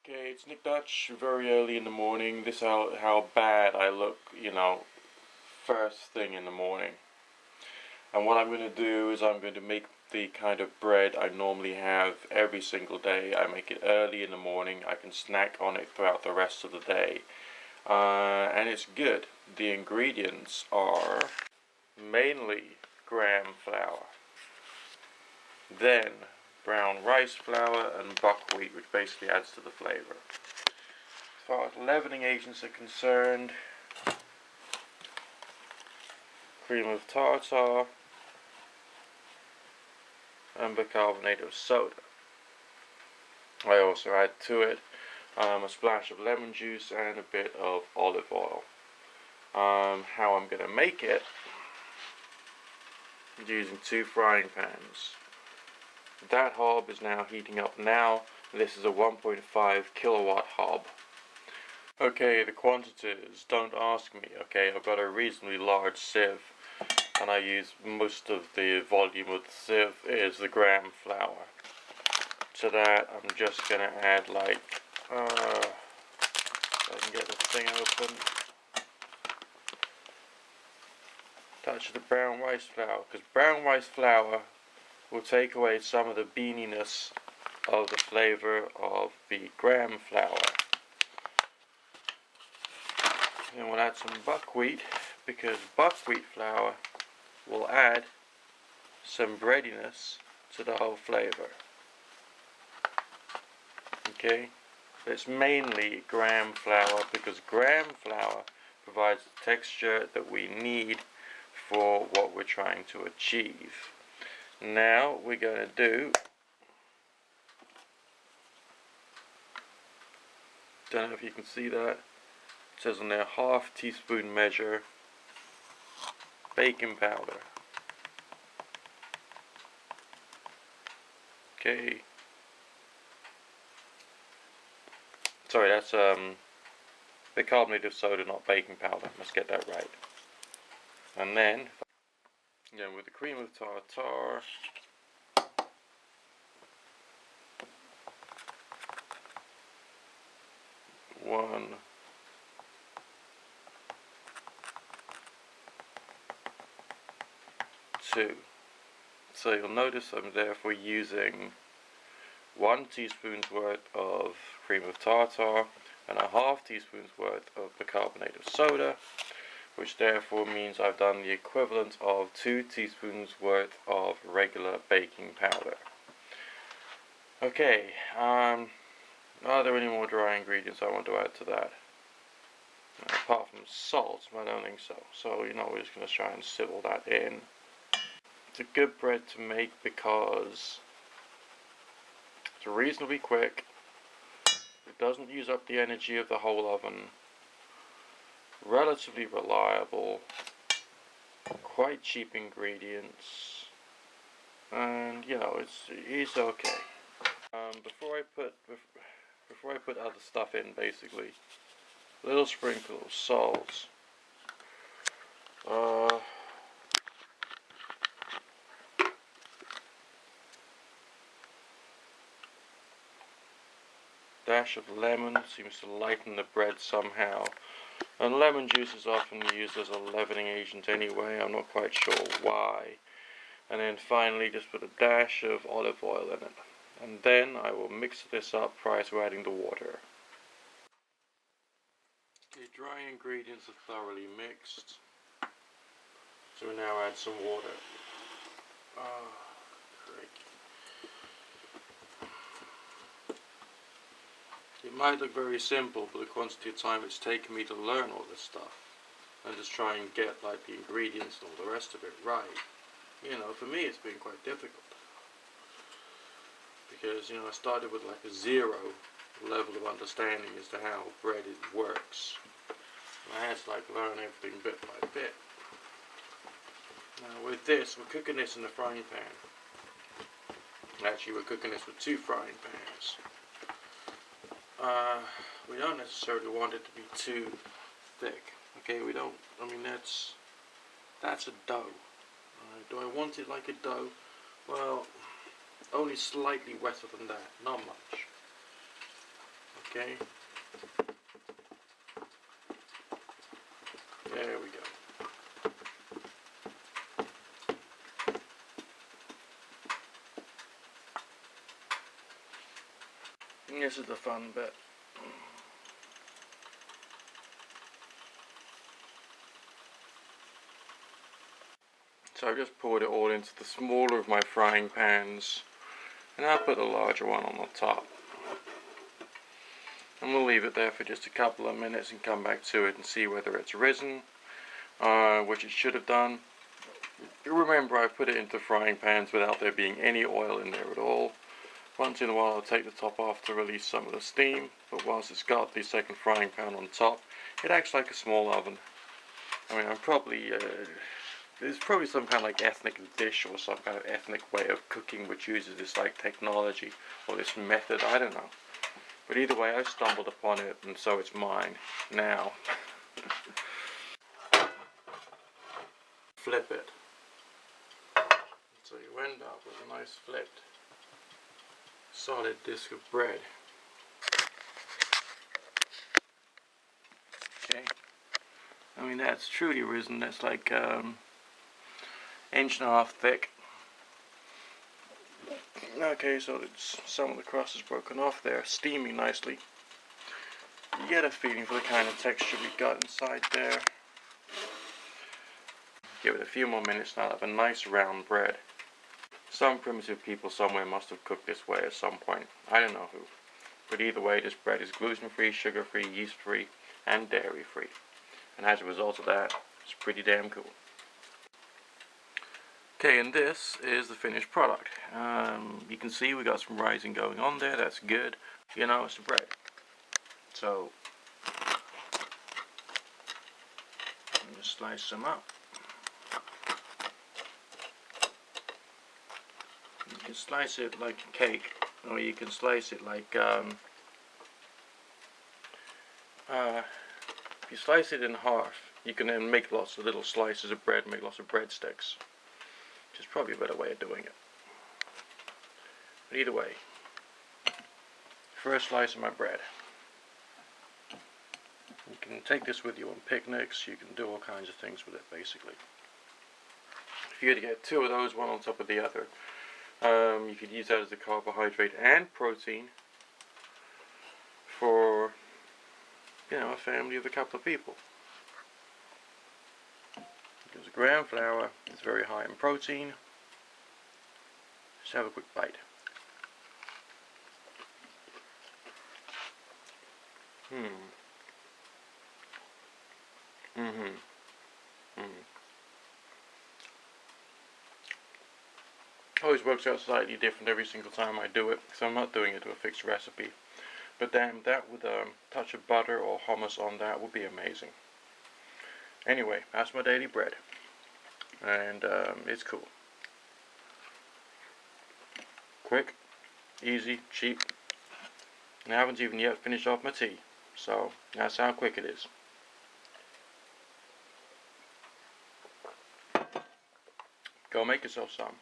Okay, it's Nick Dutch, very early in the morning. This is how bad I look, first thing in the morning. And what I'm going to do is I'm going to make the kind of bread I normally have every single day. I make it early in the morning. I can snack on it throughout the rest of the day. And it's good. The ingredients are mainly graham flour, then brown rice flour and buckwheat, which basically adds to the flavor. As far as leavening agents are concerned, cream of tartar and bicarbonate of soda. I also add to it a splash of lemon juice and a bit of olive oil. How I'm going to make it is using 2 frying pans. That hob is now heating up now. This is a 1.5 kilowatt hob. Okay, the quantities, don't ask me. Okay, I've got a reasonably large sieve and I use most of the volume of the sieve is the graham flour. To that I'm just going to add if I can get this thing open, touch of the brown rice flour, because brown rice flour will take away some of the beaniness of the flavor of the graham flour. Then we'll add some buckwheat, because buckwheat flour will add some breadiness to the whole flavor. Okay, it's mainly graham flour because graham flour provides the texture that we need for what we're trying to achieve. Now we're going to do, don't know if you can see that, it says on there ½ teaspoon measure baking powder. Okay, sorry, that's bicarbonate of soda, not baking powder, must get that right. And then with the cream of tartar, one, two. So you'll notice I'm therefore using 1 teaspoon's worth of cream of tartar and a ½ teaspoon's worth of bicarbonate of soda, which therefore means I've done the equivalent of 2 teaspoons worth of regular baking powder. Okay, are there any more dry ingredients I want to add to that? Apart from salt, I don't think so. So, we're just going to try and sizzle that in. It's a good bread to make because it's reasonably quick. It doesn't use up the energy of the whole oven. Relatively reliable, quite cheap ingredients, and it's okay. Before I put other stuff in, basically, a little sprinkle of salt, dash of lemon seems to lighten the bread somehow. And lemon juice is often used as a leavening agent anyway, I'm not quite sure why. And then finally just put a dash of olive oil in it. And then I will mix this up prior to adding the water. The dry ingredients are thoroughly mixed. So we now add some water. Great. It might look very simple, but the quantity of time it's taken me to learn all this stuff and just try and get the ingredients and all the rest of it right, for me it's been quite difficult because I started with a 0 level of understanding as to how bread works. And I had to learn everything bit by bit. Now with this, we're cooking this in the frying pan. Actually, we're cooking this with 2 frying pans. We don't necessarily want it to be too thick. Okay, we don't, that's a dough. Do I want it like a dough? Well, only slightly wetter than that, not much. Okay. There we go. And this is the fun bit. So I just poured it all into the smaller of my frying pans, and I'll put the larger one on the top. And we'll leave it there for just a couple of minutes and come back to it and see whether it's risen, which it should have done. Remember, I put it into frying pans without there being any oil in there at all. Once in a while I'll take the top off to release some of the steam, but whilst it's got the second frying pan on top, it acts like a small oven. I mean, there's probably some kind of like ethnic dish or some kind of ethnic way of cooking which uses this like technology or this method, I don't know. But either way, I stumbled upon it, and so it's mine now. Flip it. So you end up with a nice flipped solid disc of bread. Okay. I mean, that's truly risen. That's like inch and a half thick. Okay, so it's, some of the crust is broken off there, steaming nicely. You get a feeling for the kind of texture we got inside there. Give it a few more minutes and I'll have a nice round bread. Some primitive people somewhere must have cooked this way at some point. I don't know who. But either way, this bread is gluten-free, sugar-free, yeast-free, and dairy-free. And as a result of that, it's pretty damn cool. Okay, and this is the finished product. You can see we got some rising going on there. That's good. You know, it's the bread. So, just slice them up. You can slice it like a cake, or you can slice it like if you slice it in half, you can then make lots of little slices of bread, make lots of breadsticks, which is probably a better way of doing it. But either way, first slice of my bread. You can take this with you on picnics, you can do all kinds of things with it basically. If you were to get two of those, one on top of the other, you could use that as a carbohydrate and protein for, you know, a family of a couple of people. Because gram flour is very high in protein. Just have a quick bite. Always works out slightly different every single time I do it, because I'm not doing it to a fixed recipe. But damn, that with a touch of butter or hummus on that would be amazing. Anyway, that's my daily bread. And it's cool. Quick, easy, cheap. And I haven't even yet finished off my tea. So, that's how quick it is. Go make yourself some.